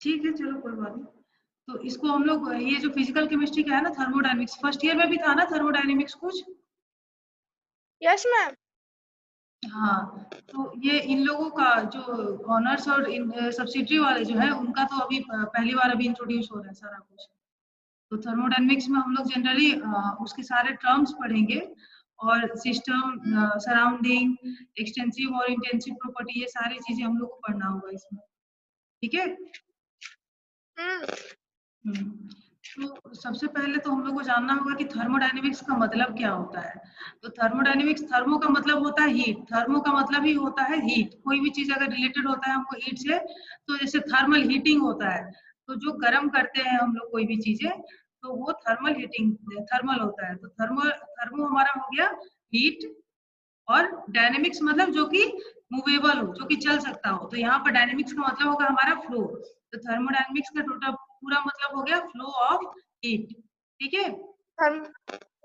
ठीक है, चलो कोई बात नहीं। तो इसको हम लोग ये जो फिजिकल केमिस्ट्री का है ना, थर्मोडायनेमिक्स, फर्स्ट ईयर में भी था ना थर्मोडायनेमिक्स कुछ? Yes ma'am. हाँ, तो ये इन लोगों का जो ऑनर्स और सब्सिडरी वाले जो है उनका तो अभी पहली बार अभी इंट्रोड्यूस हो रहा है सारा कुछ। तो थर्मोडायनेमिक्स में हम लोग जनरली उसके सारे टर्म्स पढ़ेंगे और सिस्टम, सराउंडिंग, एक्सटेंसिव और इंटेंसिव प्रॉपर्टी, ये सारी चीजें हम लोग को पढ़ना होगा इसमें, ठीक है? तो सबसे पहले तो हम लोग को जानना होगा कि थर्मोडायनेमिक्स का मतलब क्या होता है। तो थर्मोडायनेमिक्स, थर्मो का मतलब होता है हीट, थर्मो का मतलब ही होता है हीट। कोई भी चीज अगर रिलेटेड होता है हमको हीट से, तो जैसे थर्मल हीटिंग होता है, तो जो गर्म करते हैं हम लोग कोई भी चीजें, तो वो थर्मल हीटिंग, थर्मल होता है। तो थर्मो थर्मो हमारा हो गया हीट, और डायनेमिक्स मतलब जो कि मूवेबल हो, जो कि चल सकता हो। तो यहाँ पर डायनेमिक्स का मतलब होगा हमारा फ्लो। तो थर्मोडायनेमिक्स का टोटल पूरा मतलब हो गया फ्लो ऑफ हीट, ठीक है?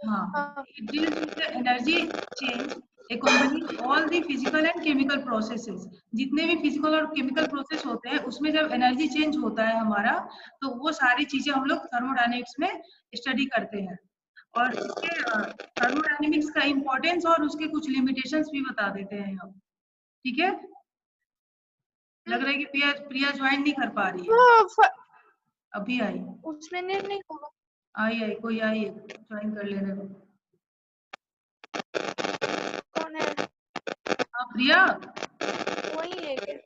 हाँ, it deals with the energy change accompanying all the physical and chemical processes। जितने भी फिजिकल और केमिकल प्रोसेस होते हैं उसमें जब एनर्जी चेंज होता है हमारा, तो वो सारी चीजें हम लोग थर्मोडायनेमिक्स में स्टडी करते हैं। और इसके थर्मोडायनेमिक्स का इम्पोर्टेंस और उसके कुछ लिमिटेशंस भी बता देते हैं हम, ठीक है? लग रहा है कि प्रिया प्रिया ज्वाइन नहीं कर पा रही है। अभी आई, उसमें नहीं होगा। आई कोई आई, ज्वाइन कर लेने दो। कौन है? हाँ प्रिया, वही है क्या?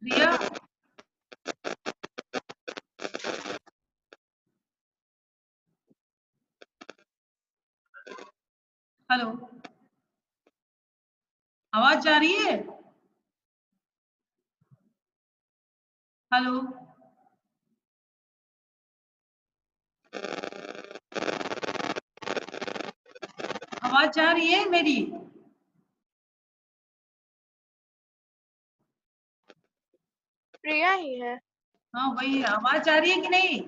प्रिया, हेलो, आवाज जा रही है? हेलो, आवाज जा रही है मेरी? प्रिया ही है। हाँ वही है, आवाज जा रही है कि नहीं?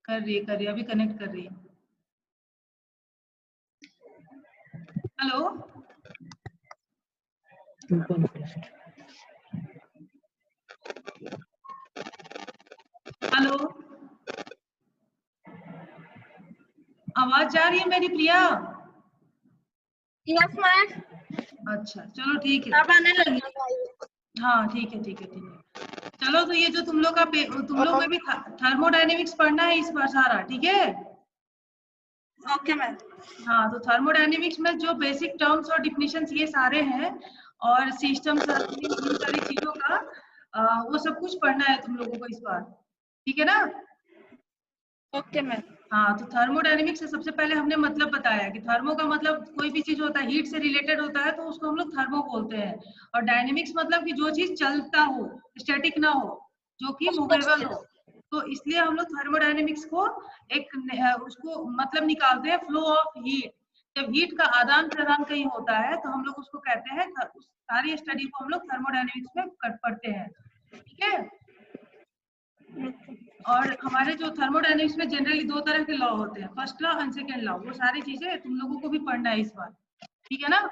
कर रही है, अभी कनेक्ट कर रही है। हेलो, हेलो, आवाज जा रही है मेरी प्रिया? Yes ma'am. अच्छा चलो ठीक है। अब आने लगी। हाँ ठीक है ठीक है ठीक है। चलो, तो ये जो तुम लोग का तुम लोग में भी थर्मोडायनेमिक्स पढ़ना है इस बार सारा, ठीक है? Okay ma'am. हाँ, तो थर्मोडायनेमिक्स में जो बेसिक टर्म्स और डिफिनेशंस ये सारे हैं, और सिस्टम, सराउंडिंग, इन सारी चीजों का वो सब कुछ पढ़ना है तुम लोगों को इस बार, ठीक है ना? Okay ma'am. हाँ, तो थर्मोडायनेमिक्स से सबसे पहले हमने मतलब बताया कि थर्मो का मतलब कोई भी चीज होता है हीट से रिलेटेड होता है, तो उसको हम लोग थर्मो बोलते हैं। और डायनेमिक्स मतलब कि जो चीज चलता हो, स्टैटिक ना हो, जो कि मूवेबल हो। तो इसलिए हम लोग थर्मोडायनेमिक्स को एक उसको मतलब निकालते हैं फ्लो ऑफ हीट। जब हीट का आदान प्रदान कहीं होता है तो हम लोग उसको कहते हैं, उस सारी स्टडी को हम लोग थर्मोडायनेमिक्स में पढ़ते हैं, ठीक है? और हमारे जो थर्मोडायनेमिक्स में जनरली दो तरह के लॉ होते हैं, first law and second law. वो सारी चीजें तुम लोगों को भी पढ़ना है इस बार, ठीक है ना?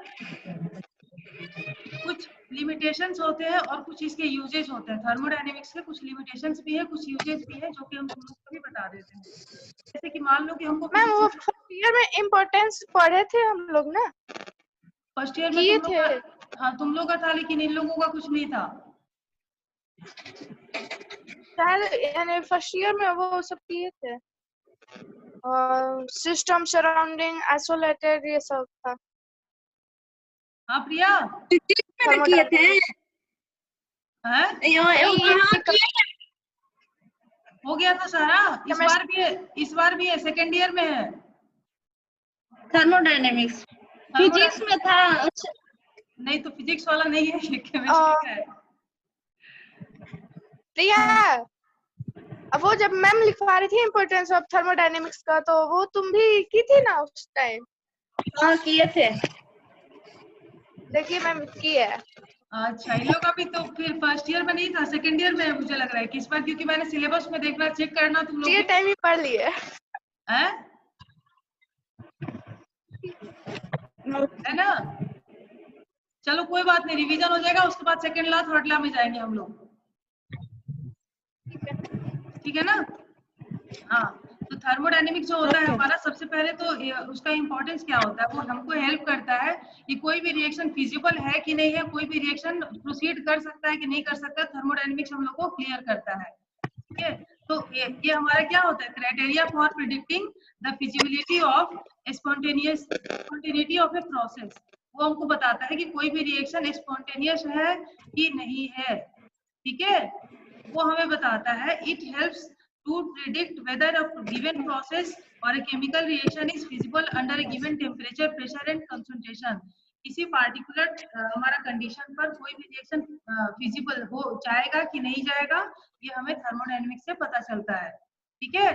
कुछ लिमिटेशंस होते हैं और कुछ इसके यूजेज होते हैं। थर्मोडायनेमिक्स के कुछ लिमिटेशंस भी है, कुछ यूजेज भी है, जो कि हम तुम लोग को भी बता देते हैं। जैसे कि मान लो कि हमको मैम वो फिजिक्स फर्स्ट ईयर में इम्पोर्टेंस पढ़े थे हम लोग ना, फर्स्ट ईयर में किए तुम लोग थे। का, हाँ तुम लोग का था, लेकिन इन लोगों का कुछ नहीं था। यानी फर्स्ट ईयर में वो सब किए थे, और सिस्टम, सराउंडिंग, आइसोलेटेड, ये सब था। हाँ प्रिया, में किए थे। हो गया था सारा। इस बार भी है, सेकेंड ईयर में है थर्मोडायनेमिक्स। फिजिक्स में था। अच्छा नहीं, तो फिजिक्स वाला नहीं है, केमिस्ट्री का है। प्रिया, अब वो जब मैम लिखवा रही थी इम्पोर्टेंस ऑफ थर्मोडायनेमिक्स का, तो वो तुम भी की थी ना उस टाइम? हाँ किए थे। देखिए मैम की है। अच्छा, इन लोग का भी तो फिर फर्स्ट ईयर में नहीं था, सेकंड ईयर में है मुझे लग रहा है कि इस बार, क्योंकि मैंने सिलेबस में देखना, चेक करना तुम लोग ये टाइम ही पढ़ लिए है ना? चलो कोई बात नहीं, रिवीजन हो जाएगा, उसके बाद सेकंड लॉ थर्ड लॉ में जाएंगे हम लोग, ठीक है ना। हाँ, तो थर्मोडायनेमिक्स जो होता है हमारा, सबसे पहले तो उसका इंपॉर्टेंस क्या होता है, वो हमको हेल्प करता है कि कोई भी रिएक्शन फिजिबल है कि नहीं है, कोई भी रिएक्शन प्रोसीड कर सकता है कि नहीं कर सकता, थर्मोडायनेमिक्स हम लोग को क्लियर करता है, ठीक है। तो ये हमारा क्या होता है, criteria for predicting the feasibility of spontaneity of a process, वो हमको बताता है कि कोई भी रिएक्शन स्पॉन्टेनियस है कि नहीं है, ठीक है, वो हमें बताता है। It helps to predict whether a given process or a chemical reaction is feasible under a given temperature, pressure and concentration. किसी पार्टिकुलर हमारा कंडीशन पर कोई भी रिएक्शन फिजिबल हो जाएगा कि नहीं जाएगा, ये हमें थर्मोडायनेमिक्स से पता चलता है, ठीक है।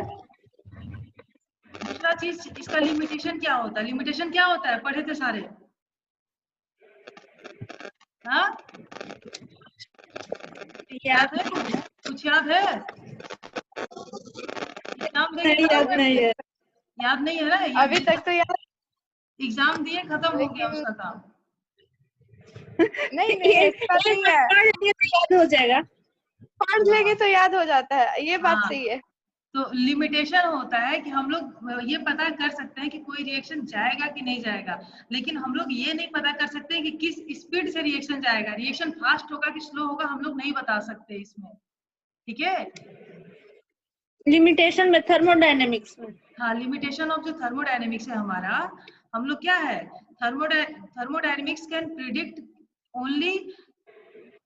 दूसरा चीज, इसका लिमिटेशन क्या होता है, लिमिटेशन क्या होता है, पढ़े थे सारे, हाँ याद है, कुछ याद है, एग्जाम देंगे, याद नहीं है, याद नहीं है ना, अभी तक तो याद एग्जाम दिए खत्म हो गया उसका काम। नहीं ऐसा नहीं है, याद हो जाएगा, पढ़ लेंगे तो याद हो जाता है, ये बात सही है। तो लिमिटेशन होता है कि हम लोग ये पता कर सकते हैं कि कोई रिएक्शन जाएगा कि नहीं जाएगा, लेकिन हम लोग ये नहीं पता कर सकते कि किस स्पीड से रिएक्शन जाएगा, रिएक्शन फास्ट होगा कि स्लो होगा, हम लोग नहीं बता सकते इसमें, ठीक है। लिमिटेशन में थर्मोडायनेमिक्स में, हाँ, लिमिटेशन ऑफ जो थर्मोडायनेमिक्स है हमारा, हम लोग क्या है, thermodynamics can predict only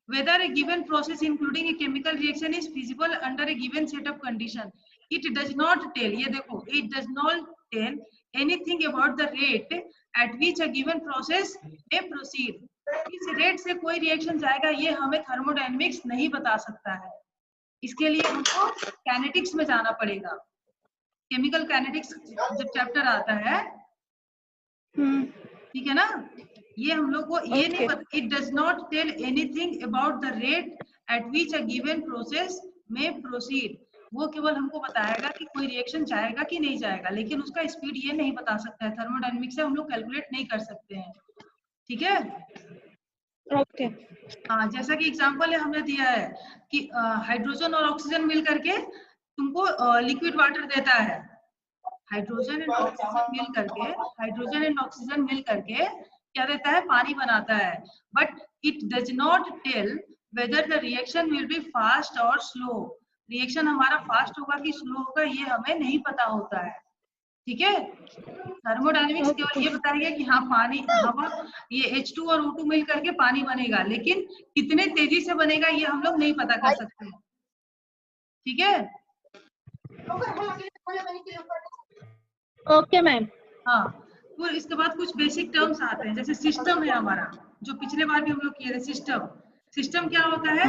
whether a given process including a chemical reaction is feasible under a given set of condition. It does not tell, ये देखो, it does not tell anything about the rate at which a given process may proceed. इस rate से कोई reaction जाएगा ये हमें thermodynamics नहीं बता सकता है, इसके लिए हमको काइनेटिक्स में जाना पड़ेगा, केमिकल काइनेटिक्स जब चैप्टर आता है, ठीक है ना, ये हम लोग को ये नहीं पता, it does not tell anything about the rate at which a given process may proceed, वो केवल हमको बताएगा कि कोई रिएक्शन जाएगा कि नहीं जाएगा, लेकिन उसका स्पीड ये नहीं बता सकता है, थर्मोडायनेमिक्स से हम लोग कैलकुलेट नहीं कर सकते हैं, ठीक है। ओके, हाँ, जैसा कि एग्जांपल हमने दिया है कि हाइड्रोजन और ऑक्सीजन मिल करके तुमको लिक्विड वाटर देता है, हाइड्रोजन एंड ऑक्सीजन मिल करके क्या देता है, पानी बनाता है, but it does not tell whether the reaction will be fast और स्लो, रिएक्शन हमारा फास्ट होगा कि स्लो होगा ये हमें नहीं पता होता है, ठीक है। थर्मोडायनेमिक्स केवल ये बताएगा कि हाँ पानी, हवा, ये H2 और O2 मिल करके पानी बनेगा, लेकिन कितने तेजी से बनेगा ये हम लोग नहीं पता कर सकते, ठीक है। Okay ma'am. हाँ, फिर इसके बाद कुछ बेसिक टर्म्स आते हैं, जैसे सिस्टम है हमारा, जो पिछले बार भी हम लोग किए थे, सिस्टम क्या होता है,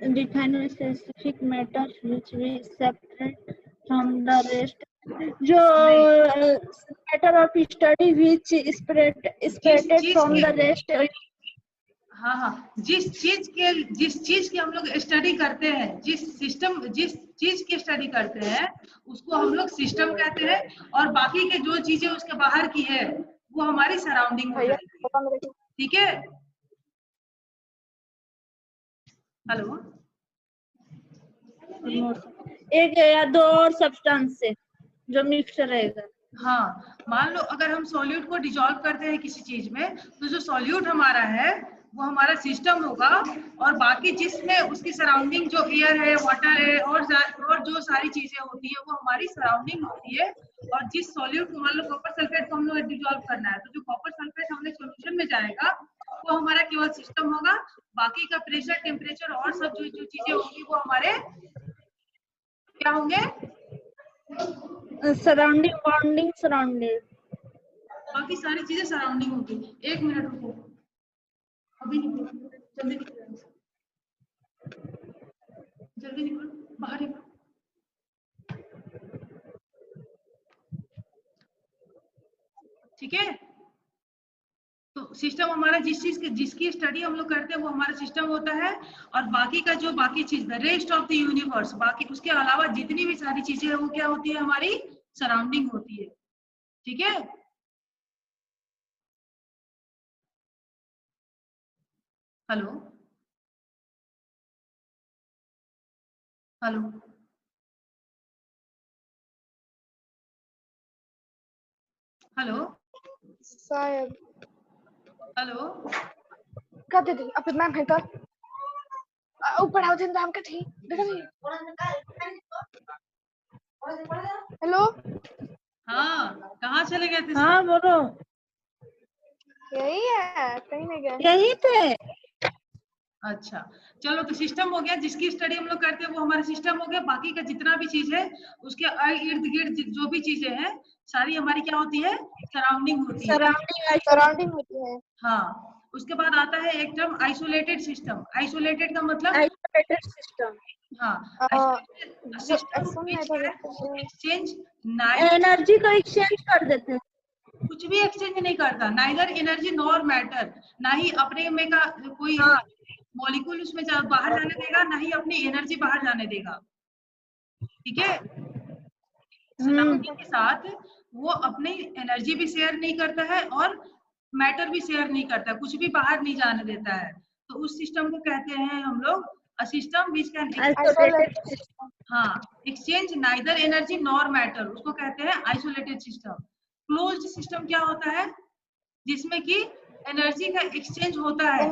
Define a specific matter which we separate from the rest. जो matter of study which separated from the rest. हाँ, जिस चीज की हम लोग स्टडी करते हैं, जिस चीज की स्टडी करते हैं उसको हम लोग सिस्टम कहते हैं, और बाकी के जो चीजें उसके बाहर की है वो हमारी सराउंडिंग हो जाएगी, ठीक है। हेलो, एक या दो और सब्सटेंस से जो मिक्स रहेगा। हाँ, मान लो अगर हम सॉल्यूट को डिसॉल्व करते हैं किसी चीज में, तो जो सॉल्यूट हमारा है वो हमारा सिस्टम होगा, और बाकी जिसमें उसकी सराउंडिंग जो एयर है, वाटर है, और जो सारी चीजें होती है वो हमारी सराउंडिंग होती है। और जिस सॉल्यूट को, मान लो कॉपर सल्फेट को हम लोग डिसॉल्व करना है, तो जो कॉपर सल्फेट हमने सॉल्यूशन में जाएगा वो हमारा केवल सिस्टम होगा, बाकी का प्रेशर, टेम्परेचर और सब जो चीजें होंगी वो हमारे क्या होंगे, सराउंडिंग, बॉन्डिंग, सराउंडिंग, बाकी सारी चीजें सराउंडिंग होगी। एक मिनट रुको, अभी निकलो, जल्दी निकलो, जल्दी निकलो, बाहर निकलो। ठीक है, तो सिस्टम हमारा जिसकी स्टडी हम लोग करते हैं वो हमारा सिस्टम होता है, और बाकी का जो बाकी चीज, the rest of the universe, बाकी उसके अलावा जितनी भी सारी चीजें है वो क्या होती है, हमारी सराउंडिंग होती है, ठीक है। हेलो हेलो हेलो शायद हेलो कर दे दी अब मैम है कर ऊपर आओ दिन हम के थी देखो नहीं हेलो हाँ कहाँ चले गए थे सब? हाँ बोलो। यही है कहीं नहीं गए यही थे। अच्छा चलो, तो सिस्टम हो गया, जिसकी स्टडी हम लोग करते हैं वो हमारा सिस्टम हो गया। बाकी का जितना भी चीज है उसके इर्द गिर्द जो भी चीजें हैं सारी हमारी क्या होती है, सराउंडिंग होती है। सराउंडिंग होती है। हाँ, उसके बाद आता है एक टर्म आइसोलेटेड सिस्टम। आइसोलेटेड का मतलब आइसोलेटेड सिस्टम। हाँ, जो सिस्टम ऐसा व्हिच नहीं कैन एक्सचेंज नाइदर, एनर्जी को एक्सचेंज कर देते हैं। कुछ भी एक्सचेंज नहीं करता, नाइदर एनर्जी नॉर मैटर, ना ही अपने में का कोई हाँ। मॉलिक्यूल उसमें बाहर जाने देगा, ना ही अपनी एनर्जी बाहर जाने देगा। ठीक है, सराउंडिंग के साथ वो अपनी एनर्जी भी शेयर नहीं करता है और मैटर भी शेयर नहीं करता, कुछ भी बाहर नहीं जाने देता है। तो उस सिस्टम को कहते हैं हम लोग a system which can isolated system. हाँ exchange neither energy nor matter, उसको कहते हैं आइसोलेटेड सिस्टम। क्लोज्ड सिस्टम क्या होता है, जिसमें कि एनर्जी का एक्सचेंज होता है,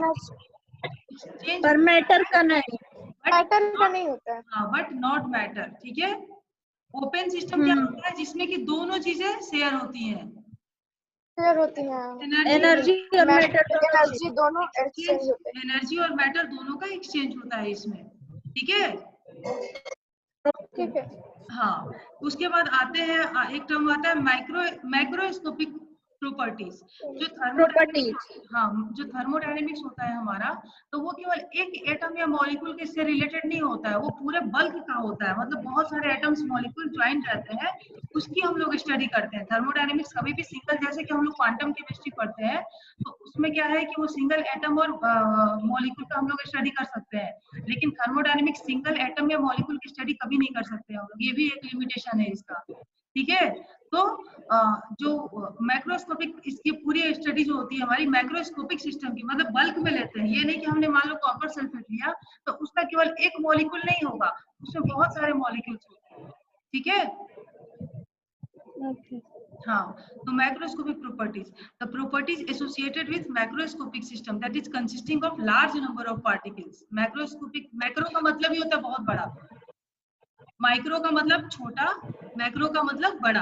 एक्सचेंज पर मैटर का नहीं। मैटर का नहीं होता है। हाँ बट नॉट मैटर। ठीक है, ओपन सिस्टम क्या होता है, जिसमें कि दोनों चीजें शेयर होती हैं, शेयर होती हैं। एनर्जी और मैटर दोनों एनर्जी दोनों एक्सचेंज एक्सचेंज, होते एनर्जी और मैटर दोनों का एक्सचेंज होता है इसमें। ठीक है, हैं। ठीक है। हाँ उसके बाद आते हैं एक टर्म आता है मैक्रोस्कोपिक प्रॉपर्टीज। जो प्रॉपर्टीज। थर्मोडायनेमिक्स, हाँ जो थर्मोडायनेमिक्स होता है हमारा, तो वो केवल एक एटम या मॉलिक्यूल के से रिलेटेड नहीं होता है, वो पूरे बल्क का होता है, मतलब बहुत सारे एटम्स मॉलिक्यूल ज्वाइन रहते हैं, उसकी हम लोग स्टडी करते हैं। थर्मोडायनेमिक्स कभी भी सिंगल, जैसे कि हम लोग क्वांटम केमिस्ट्री पढ़ते हैं तो उसमें क्या है कि वो सिंगल एटम और मॉलिक्यूल का हम लोग स्टडी कर सकते हैं, लेकिन थर्मोडायनेमिक्स सिंगल एटम या मॉलिक्यूल की स्टडी कभी नहीं कर सकते हम लोग, ये भी एक लिमिटेशन है इसका। ठीक है, तो जो मैक्रोस्कोपिक, इसकी पूरी स्टडी जो होती है हमारी मैक्रोस्कोपिक सिस्टम की, मतलब बल्क में लेते हैं। ये नहीं कि हमने मान लो कॉपर सल्फेट लिया तो उसका केवल एक मॉलिक्यूल नहीं होगा, उसमें बहुत सारे मॉलिक्यूल्स होते हैं। ठीक है, हाँ, तो macroscopic properties, the properties associated with macroscopic system that is consisting of large number of particles. Macroscopic, macro का मतलब ही होता है बहुत बड़ा, माइक्रो का मतलब छोटा, मैक्रो का मतलब बड़ा।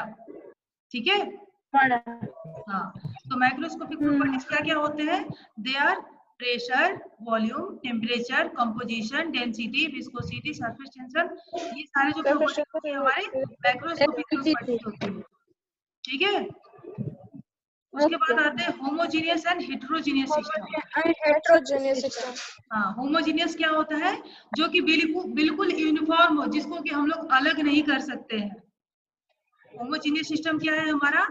ठीक है, बड़ा। हाँ, तो माइक्रोस्कोपिक प्रॉपर्टीज क्या क्या होते हैं, they are pressure, volume, temperature, composition, density, viscosity, surface tension, ये सारे जो प्रॉपर्टीज होती है हमारे मैक्रोस्कोपिक प्रॉपर्टीज होती है। ठीक है, उसके बाद आते हैं homogeneous and heterogeneous system. Heterogeneous system. हाँ, होमोजीनियस क्या होता है, जो कि बिल्कुल यूनिफॉर्म हो, जिसको कि हम लोग अलग नहीं कर सकते हैं। होमोजीनियस सिस्टम क्या है हमारा,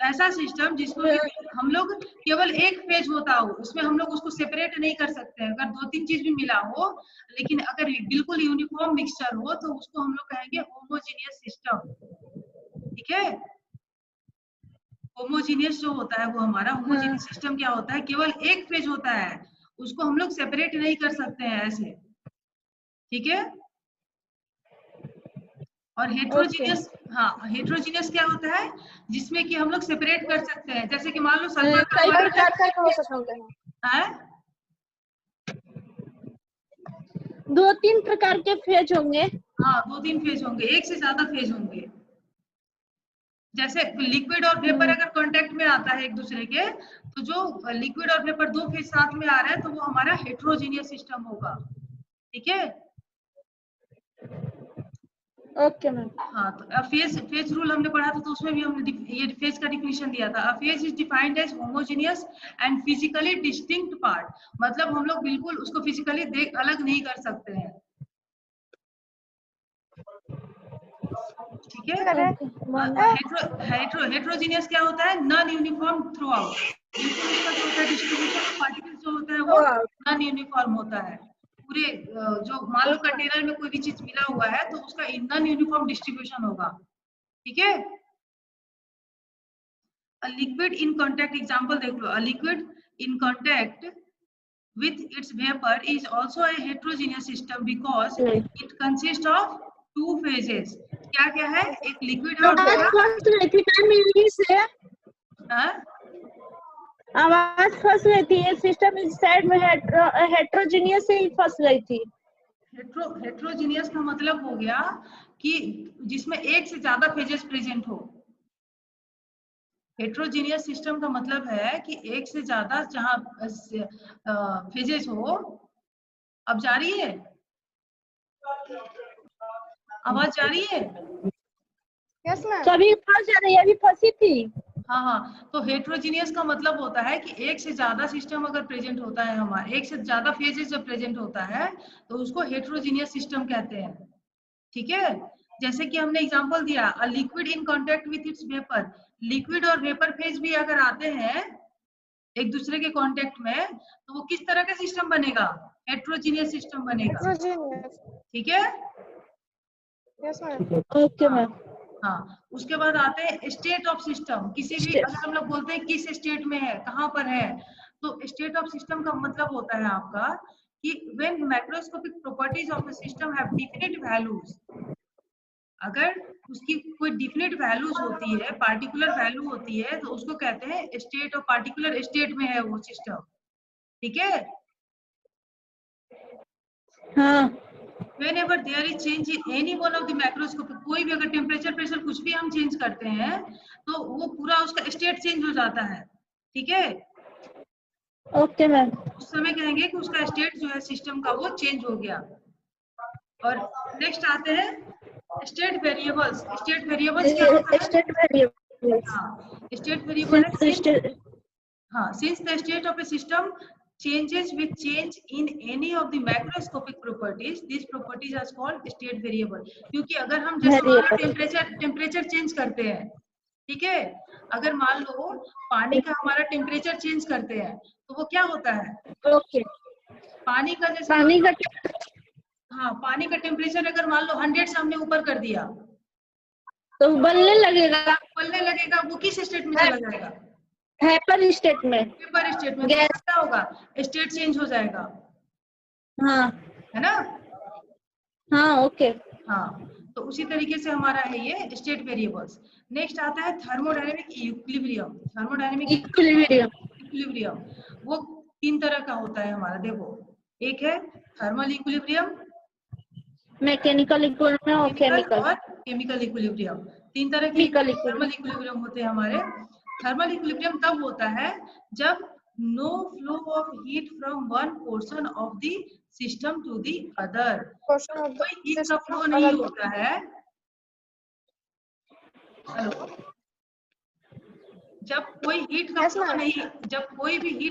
ऐसा सिस्टम जिसको कि हम लोग केवल एक फेज होता हो, उसमें हम लोग उसको सेपरेट नहीं कर सकते हैं। अगर दो तीन चीज भी मिला हो, लेकिन अगर बिल्कुल यूनिफॉर्म मिक्सचर हो तो उसको हम लोग कहेंगे होमोजीनियस सिस्टम। ठीक है, होमोजीनियस जो होता है वो हमारा होमोजीनियस सिस्टम क्या होता है, केवल एक फेज होता है, उसको हम लोग सेपरेट नहीं कर सकते हैं ऐसे। ठीक है, और हेट्रोजीनियस, हाँ हेट्रोजीनियस क्या होता है, जिसमें कि हम लोग सेपरेट कर सकते हैं, जैसे कि मान लो सल्फर का कई वाटर प्रकार का हो सकते हैं। है, दो तीन प्रकार के फेज होंगे। हाँ दो तीन फेज होंगे, एक से ज्यादा फेज होंगे। जैसे लिक्विड और वेपर अगर कांटेक्ट में आता है एक दूसरे के, तो जो लिक्विड और वेपर दो फेज साथ में आ रहा है तो वो हमारा हेट्रोजीनियस सिस्टम होगा। ठीक है, ओके मैम। हाँ, तो फेज रूल हमने पढ़ा था, तो उसमें भी हमने ये फेज का डिफिनेशन दिया था। A phase is defined as homogeneous and physically distinct part, मतलब हम लोग बिल्कुल उसको फिजिकली अलग नहीं कर सकते हैं। ठीक है, हेट्रोजीनियस क्या होता है, नॉन यूनिफॉर्म थ्रू आउट, बिल्कुल उसका जो होता है डिस्ट्रीब्यूशन ऑफ पार्टिकल्स जो होता है वो नॉन यूनिफॉर्म होता है। पूरे जो मान लो कंटेनर में कोई भी चीज मिला हुआ है तो उसका नॉन यूनिफॉर्म डिस्ट्रीब्यूशन होगा। ठीक है, a liquid in contact, example देख लो, a liquid in contact with its vapor is also a heterogeneous system because Right. it consists of two phases. क्या क्या है? एक लिक्विड है और आवाज दूसरा फंस रही थी मैम यहीं से, हाँ? आवाज फंस रही थी, ये सिस्टम इस साइड में हेट्रोजीनियस से ही फंस गई थी। हेट्रोजीनियस का मतलब हो गया कि जिसमें एक से ज्यादा फेजेस प्रेजेंट हो। हेट्रोजीनियस सिस्टम का मतलब है कि एक से ज्यादा जहां फेजेस हो। अब जा रही है आवाज, जा रही है? Yes ma'am. सभी फंस जा रही है, अभी फंसी थी। हाँ, तो हेट्रोजीनियस का मतलब होता है कि एक से ज्यादा सिस्टम अगर प्रेजेंट होता है, हमारा एक से ज्यादा फेजेस जब प्रेजेंट होता है तो उसको हेट्रोजीनियस सिस्टम कहते हैं। ठीक है, जैसे कि हमने एग्जांपल दिया, अ liquid in contact with its vapour. Liquid और वेपर फेज भी अगर आते हैं एक दूसरे के कांटेक्ट में तो वो किस तरह का सिस्टम बनेगा? हेट्रोजीनियस सिस्टम बनेगा। हेट्रोजीनियस। ठीक है, यस मैम। Okay ma'am. हाँ, उसके बाद आते हैं स्टेट ऑफ सिस्टम। किसी भी अगर हम लोग बोलते हैं किस स्टेट में है, कहाँ पर है, तो स्टेट ऑफ सिस्टम का मतलब होता है आपका कि when macroscopic properties of a system have definite values. अगर उसकी कोई डिफिनेट वैल्यूज होती है, पार्टिकुलर वैल्यू होती है, तो उसको कहते हैं स्टेट, और पार्टिकुलर स्टेट में है वो सिस्टम। ठीक है, हाँ। whenever there is change in any one of the macroscopic, कोई भी अगर टेम्परेचर प्रेशर कुछ भी हम चेंज करते हैं तो वो पूरा उसका स्टेट चेंज हो जाता है। ठीक है, ओके मैम। उस समय कहेंगे कि उसका स्टेट जो है सिस्टम का वो चेंज हो गया। और नेक्स्ट आते हैं स्टेट वेरिएबल्स। स्टेट वेरिएबल्स क्या होता है? State variables. हाँ, स्टेट वेरिएबल है since the state of a system changes with change in any of the macroscopic properties, these properties are called state variable। क्योंकि अगर हम जैसे मान लो टेम्परेचर चेंज करते हैं, ठीक है, अगर मान लो पानी का हमारा टेम्परेचर चेंज करते हैं तो वो क्या होता है? ओके। पानी का जैसे पानी का हाँ, पानी का टेम्परेचर अगर मान लो 100 से हमने ऊपर कर दिया तो उबलने लगेगा, वो किस स्टेट में चला जाएगा? हाइपर स्टेट में, वेपर स्टेट में। गैस। क्या होगा? स्टेट चेंज हो जाएगा, हाँ है ना? हाँ ओके। हाँ, तो उसी तरीके से हमारा है ये स्टेट वेरिएबल्स। नेक्स्ट आता है थर्मोडायनेमिक इक्विलिब्रियम। थर्मोडायनेमिक इक्विलिब्रियम वो तीन तरह का होता है हमारा। देखो, एक है थर्मल इक्विलिब्रियम, मैकेनिकल इक्विलिब्रियम और केमिकल इक्विलिब्रियम। तीन तरह के थर्मल इक्विलिब्रियम होते हैं हमारे। थर्मल इक्विलिब्रियम तब होता है जब no flow of heat from one portion of the system to the other. कोई हीट का फ्लो नहीं होता है। हेलो, जब कोई भी हीट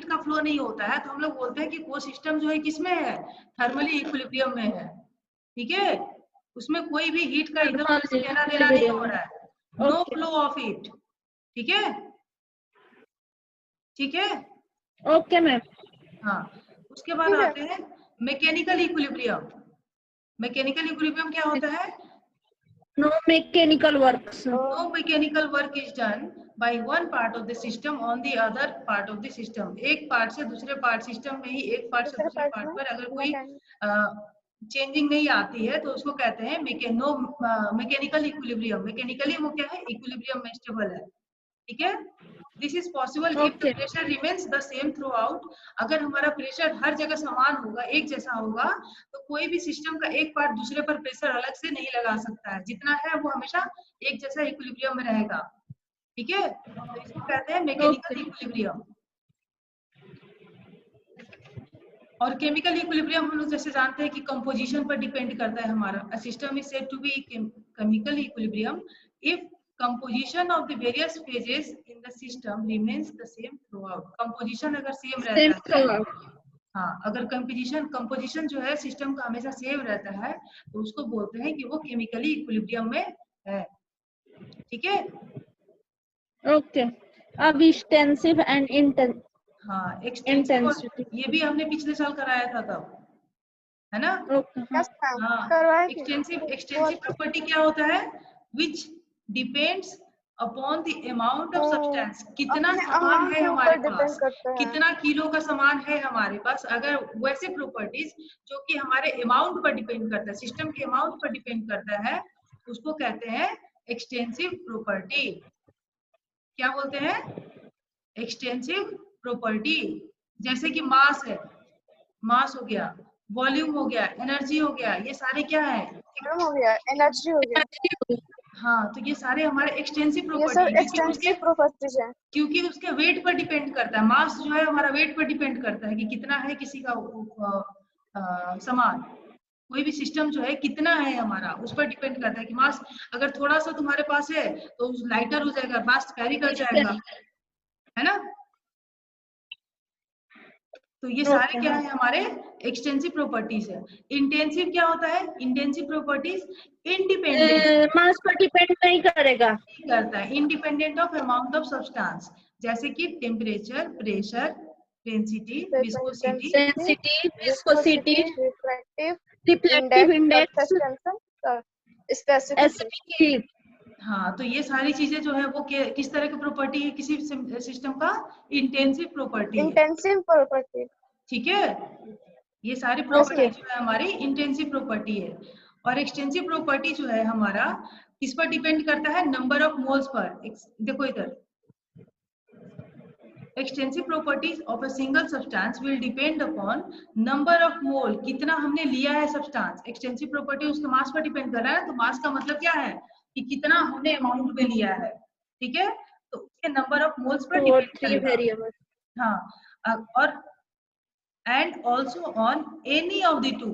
का फ्लो नहीं होता है तो हम लोग बोलते हैं कि वो सिस्टम जो है किसमें है? थर्मली इक्विलिब्रियम में है। ठीक है, उसमें कोई भी हीट का इधर उधर से लेना देना नहीं हो रहा है। No flow of heat. ठीक है, ठीक है, ओके मैम। हाँ, उसके बाद आते हैं मैकेनिकल इक्विलिब्रियम। मैकेनिकल इक्विलिब्रियम क्या होता है? No mechanical work is done by one part of the system on the other part of the system. एक पार्ट से दूसरे पार्ट, सिस्टम में ही एक पार्ट से दूसरे पार्ट पर अगर कोई चेंजिंग नहीं आती है तो उसको कहते हैं मैकेनिकल इक्विलिब्रियम। मैकेनिकली वो क्या है? इक्विलिब्रियम में स्टेबल है। ठीक है, this is possible if the pressure remains the same through out. अगर हमारा प्रेशर हर जगह समान होगा, एक जैसा होगा, तो कोई भी सिस्टम का एक पार्ट दूसरे पर प्रेशर अलग से नहीं लगा सकता है। जितना है वो हमेशा एक जैसा इक्विलिब्रियम में रहेगा। ठीक है, तो इसको कहते हैं मैकेनिकल इक्विलिब्रियम। और केमिकल इक्विलिब्रियम हम लोग जैसे जानते हैं कि कंपोजिशन पर डिपेंड करता है हमारा। A system is said to be chemical equilibrium if composition of the various phases in the system remains the same throughout। composition अगर सेम रहता है, हाँ, अगर कंपोजिशन जो है सिस्टम का हमेशा सेम रहता है तो उसको बोलते हैं कि वो केमिकली इक्विलिब्रियम में है। ठीक है, ओके। अब एक्सटेंसिव एंड इंटेंसिव। हाँ, एक्सटेंसिव ये भी हमने पिछले साल कराया था तब, है ना? हाँ, एक्सटेंसिव प्रॉपर्टी क्या होता है? Which depends upon the amount of तो सब्सटेंस, कितना अपने सामान अमाउंट है के हमारे ऊपर पास, डिपेंड करता है। कितना किलो का सामान है हमारे पास। अगर वैसे प्रॉपर्टीज जो कि हमारे अमाउंट पर डिपेंड करता है, सिस्टम के अमाउंट पर डिपेंड करता है, उसको कहते हैं एक्सटेंसिव प्रॉपर्टी। क्या बोलते हैं? Extensive property. जैसे कि मास है, मास हो गया, वॉल्यूम हो गया, एनर्जी हो गया, ये सारे क्या है? हो गया, एनर्जी हो गया, हाँ, तो ये सारे हमारे एक्सटेंसिव ये प्रॉपर्टी सब है, एक्सटेंसिव प्रॉपर्टीज है। क्योंकि उसके वेट पर डिपेंड करता है। मास जो है हमारा वेट पर डिपेंड करता है कि कितना है किसी का सामान। कोई भी सिस्टम जो है कितना है हमारा, उस पर डिपेंड करता है कि मास अगर थोड़ा सा तुम्हारे पास है तो लाइटर हो जाएगा, फास्ट कैरी कर जाएगा, है ना। तो ये सारे क्या है हमारे एक्सटेंसिव प्रॉपर्टीज है। इंटेंसिव क्या होता है? इंटेंसिव प्रॉपर्टीज इंडिपेंडेंट मास पर डिपेंड नहीं करेगा, करता है, independent of amount of substance, जैसे कि temperature, pressure, density, viscosity, sensitive, viscosity, refractive reflective index, index, specific acidic heat. हाँ, तो ये सारी चीजें जो है वो किस तरह की प्रॉपर्टी है किसी सिस्टम का? इंटेंसिव प्रॉपर्टी है, इंटेंसिव प्रॉपर्टी। ठीक है। ये सारी प्रॉपर्टी जो है हमारी इंटेंसिव प्रॉपर्टी है। और एक्सटेंसिव प्रॉपर्टी जो है हमारा किस पर डिपेंड करता है? Number of moles per. देखो इधर, extensive properties of a single substance will depend upon number of mole, कितना हमने लिया है सब्सटेंस। एक्सटेंसिव प्रॉपर्टी उसके मास पर डिपेंड कर रहा है, तो मास का मतलब क्या है कि कितना हमने अमाउंट में लिया है, ठीक है। तो उसके number of moles per depend करेगा। हाँ, और and also on any of the two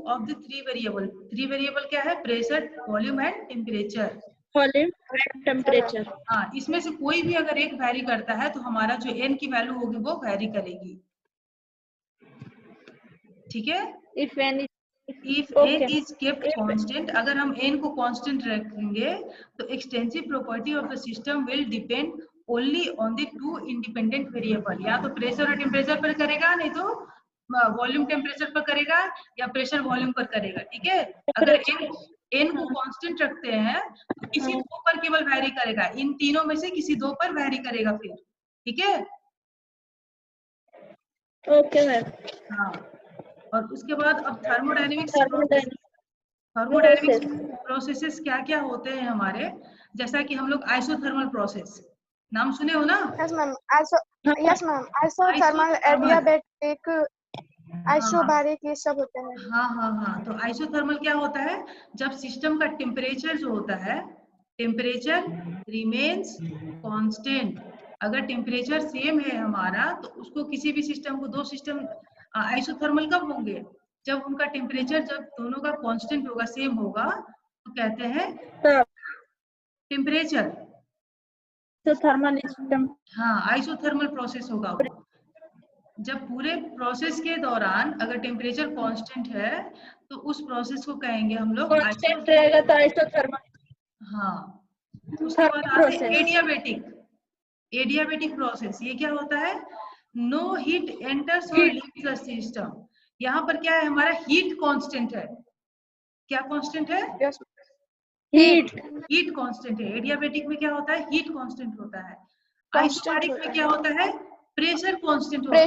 of the three variable। three variable क्या है? Pressure, volume and temperature. Volume and temperature. हाँ, इसमें से कोई भी अगर एक वैरी करता है तो हमारा जो n की वैल्यू होगी वो वैरी करेगी, ठीक है। If any If n is kept constant, अगर हम n को constant रखेंगे तो extensive property of the system will depend only on the two independent variable। या तो प्रेशर और टेम्परेचर पर करेगा, नहीं तो वॉल्यूम टेम्परेचर पर करेगा, या प्रेशर वॉल्यूम पर करेगा, ठीक है। अगर n को कांस्टेंट रखते हैं तो किसी दो पर केवल वैरी करेगा, इन तीनों में से किसी दो पर वैरी करेगा फिर, ठीक है। Okay ma'am. हाँ, और उसके बाद अब थर्मोडायनेमिक्स प्रोसेसेस क्या क्या होते हैं हमारे, जैसा कि हम लोग आइसोथर्मल प्रोसेस नाम सुने हो ना? Yes ma'am, isothermal, adiabatic, isobaric, ये सब होते हैं। हाँ, तो आइसोथर्मल क्या होता है? जब सिस्टम का टेम्परेचर जो होता है, टेम्परेचर रिमेन्स कांस्टेंट। अगर टेम्परेचर सेम है हमारा तो उसको किसी भी सिस्टम को, दो सिस्टम आइसोथर्मल कब होंगे? जब उनका टेम्परेचर जब दोनों का कांस्टेंट होगा, सेम होगा, तो कहते हैं टेम्परेचर। तो थर्मल सिस्टम, हाँ, आइसोथर्मल प्रोसेस होगा वो। जब पूरे प्रोसेस के दौरान अगर टेम्परेचर कांस्टेंट है तो उस प्रोसेस को कहेंगे हम लोग कांस्टेंट रहेगा तो आइसोथर्मल। हाँ, उसके बाद आते हैं एडियाबैटिक प्रोसेस। ये क्या होता है? नो हीट एंटर्स और लीव्स द सिस्टम। यहाँ पर क्या है हमारा? हीट कांस्टेंट है। क्या कांस्टेंट है? हीट कांस्टेंट है। एडियाबैटिक में क्या होता है? हीट कांस्टेंट होता है। आइसोबारिक में क्या होता है? प्रेशर कांस्टेंट होता है।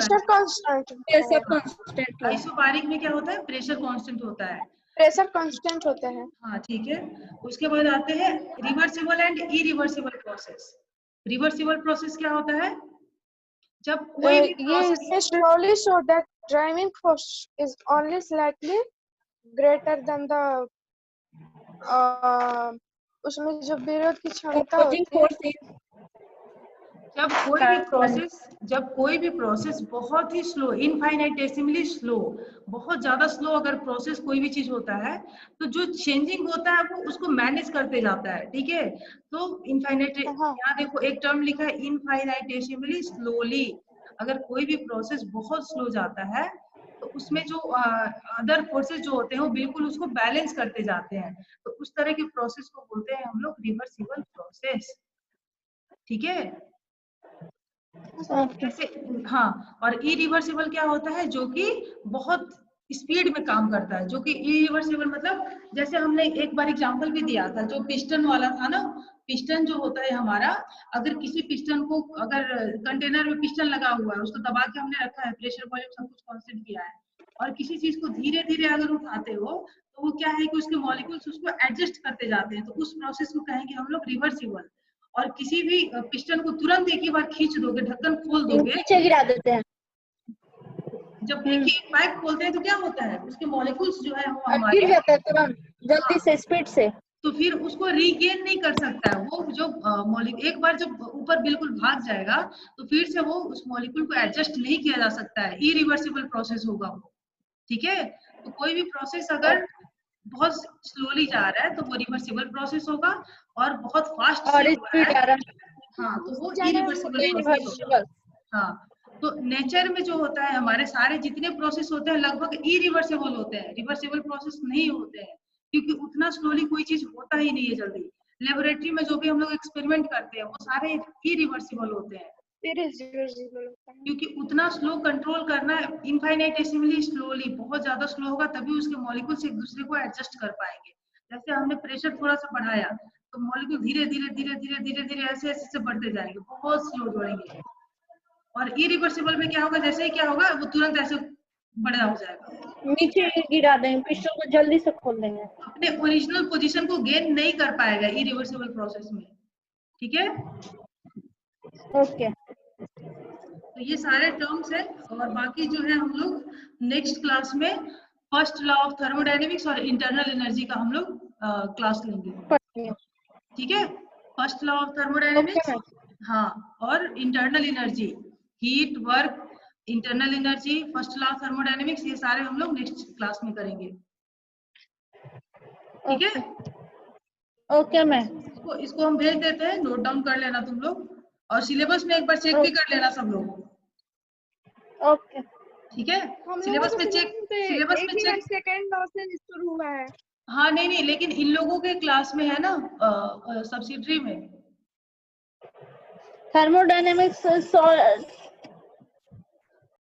आइसोबारिक में क्या होता है? प्रेशर कांस्टेंट होता है। प्रेशर कांस्टेंट होता है। हाँ, ठीक है। उसके बाद आते हैं reversible and irreversible process. Reversible process क्या होता है? जब कोई भी process slowly so that driving force is only slightly greater than the उसमें जो विरोध की क्षमता होती है। जब कोई भी प्रोसेस बहुत ही स्लो, इनफाइनाइटेसिमली स्लो, बहुत ज्यादा स्लो अगर प्रोसेस कोई भी चीज होता है तो जो चेंजिंग होता है वो उसको मैनेज करते जाता है, ठीक है। तो इनफाइनाइट, यहाँ देखो एक टर्म लिखा है इनफाइनाइटेसिमली स्लोली। अगर कोई भी प्रोसेस बहुत स्लो जाता है तो उसमें जो अदर फोर्सेस जो होते हैं वो बिल्कुल उसको बैलेंस करते जाते हैं, तो उस तरह के प्रोसेस को बोलते हैं हम लोग रिवर्सिबल प्रोसेस, ठीक है। जैसे हाँ, और इरिवर्सिबल क्या होता है? जो कि बहुत स्पीड में काम करता है। जो कि इरिवर्सिबल मतलब जैसे हमने एक बार एग्जांपल भी दिया था, जो पिस्टन वाला था ना, पिस्टन जो होता है हमारा, अगर किसी पिस्टन को, अगर कंटेनर में पिस्टन लगा हुआ है, उसको दबा के हमने रखा है, प्रेशर वॉल्यूम सब कुछ कांस्टेंट किया है, और किसी चीज को धीरे धीरे अगर उठाते हो तो वो क्या है कि उसके मॉलिक्यूल्स उसको एडजस्ट करते जाते हैं, तो उस प्रोसेस को कहेंगे हम लोग रिवर्सिबल। और किसी भी पिस्टन को तुरंत एक ही बार खींच दोगे, ढक्कन खोल दोगे, नीचे गिरा देते हैं, जब एक ही पाइप खोलते हैं तो क्या होता है, उसके मॉलिक्यूल्स जो है वो और हमारे, गिर जाता है तुरंत जल्दी से, स्पीड से। तो फिर उसको रीगेन नहीं कर सकता है वो, जो मॉलिक्यूल एक बार जब ऊपर बिल्कुल भाग जाएगा तो फिर से वो उस मॉलिक्यूल को एडजस्ट नहीं किया जा सकता है, इरिवर्सिबल प्रोसेस होगा वो। ठीक है, तो कोई भी प्रोसेस अगर बहुत स्लोली जा रहा है तो वो रिवर्सिबल प्रोसेस होगा, और बहुत फास्ट से और हो स्पीड रहा आ रहा है, हाँ, तो वो ज्यादा इरिवर्सिबल प्रोसेस होगा। इरिवर्सिबल। हाँ, तो नेचर में जो होता है, हमारे सारे जितने प्रोसेस होते हैं लगभग इरिवर्सिबल होते हैं, रिवर्सिबल प्रोसेस नहीं होते हैं, क्योंकि उतना स्लोली कोई चीज होता ही नहीं है जल्दी। लेबोरेटरी में जो भी हम लोग एक्सपेरिमेंट करते हैं वो सारे इरिवर्सिबल होते हैं, क्योंकि उतना स्लो कंट्रोल करना, इनफाइनाइटेसिमली स्लोली, बहुत ज्यादा स्लो होगा तभी उसके मॉलिक्यूल्स एक दूसरे को एडजस्ट कर पाएंगे। जैसे हमने प्रेशर थोड़ा सा बढ़ाया तो मॉलिक्यूल धीरे धीरे धीरे धीरे धीरे धीरे ऐसे ऐसे बढ़ते जाएंगे, बहुत स्लो बढ़ेंगे। और इरिवर्सिबल में क्या होगा, जैसे ही क्या होगा वो तुरंत ऐसे बड़ा हो जाएगा, नीचे गिरा देंगे, पिस्टन को जल्दी से खोल देंगे, अपने ओरिजिनल पोजीशन को गेन नहीं कर पाएगा इरिवर्सिबल प्रोसेस में। ठीक है, ओके। तो ये सारे टर्म्स है, और बाकी जो है हम लोग नेक्स्ट क्लास में फर्स्ट लॉ ऑफ थर्मोडायनेमिक्स और इंटरनल एनर्जी का हम लोग क्लास लेंगे। ठीक है, फर्स्ट लॉ ऑफ थर्मोडायनेमिक्स, हाँ, और internal energy, heat, work, internal energy, first law of thermodynamics, ये सारे हम लोग नेक्स्ट क्लास में करेंगे। ठीक है, ओके मैम, इसको हम भेज देते हैं, नोट डाउन कर लेना तुम लोग, और सिलेबस में एक बार चेक भी कर लेना सब लोग। ओके, ठीक है, सिलेबस में चेक, सेकंड लॉ से शुरू हुआ है। हाँ, नहीं, लेकिन इन लोगों के क्लास में है ना, सब्सिडरी में थर्मोडायनेमिक्स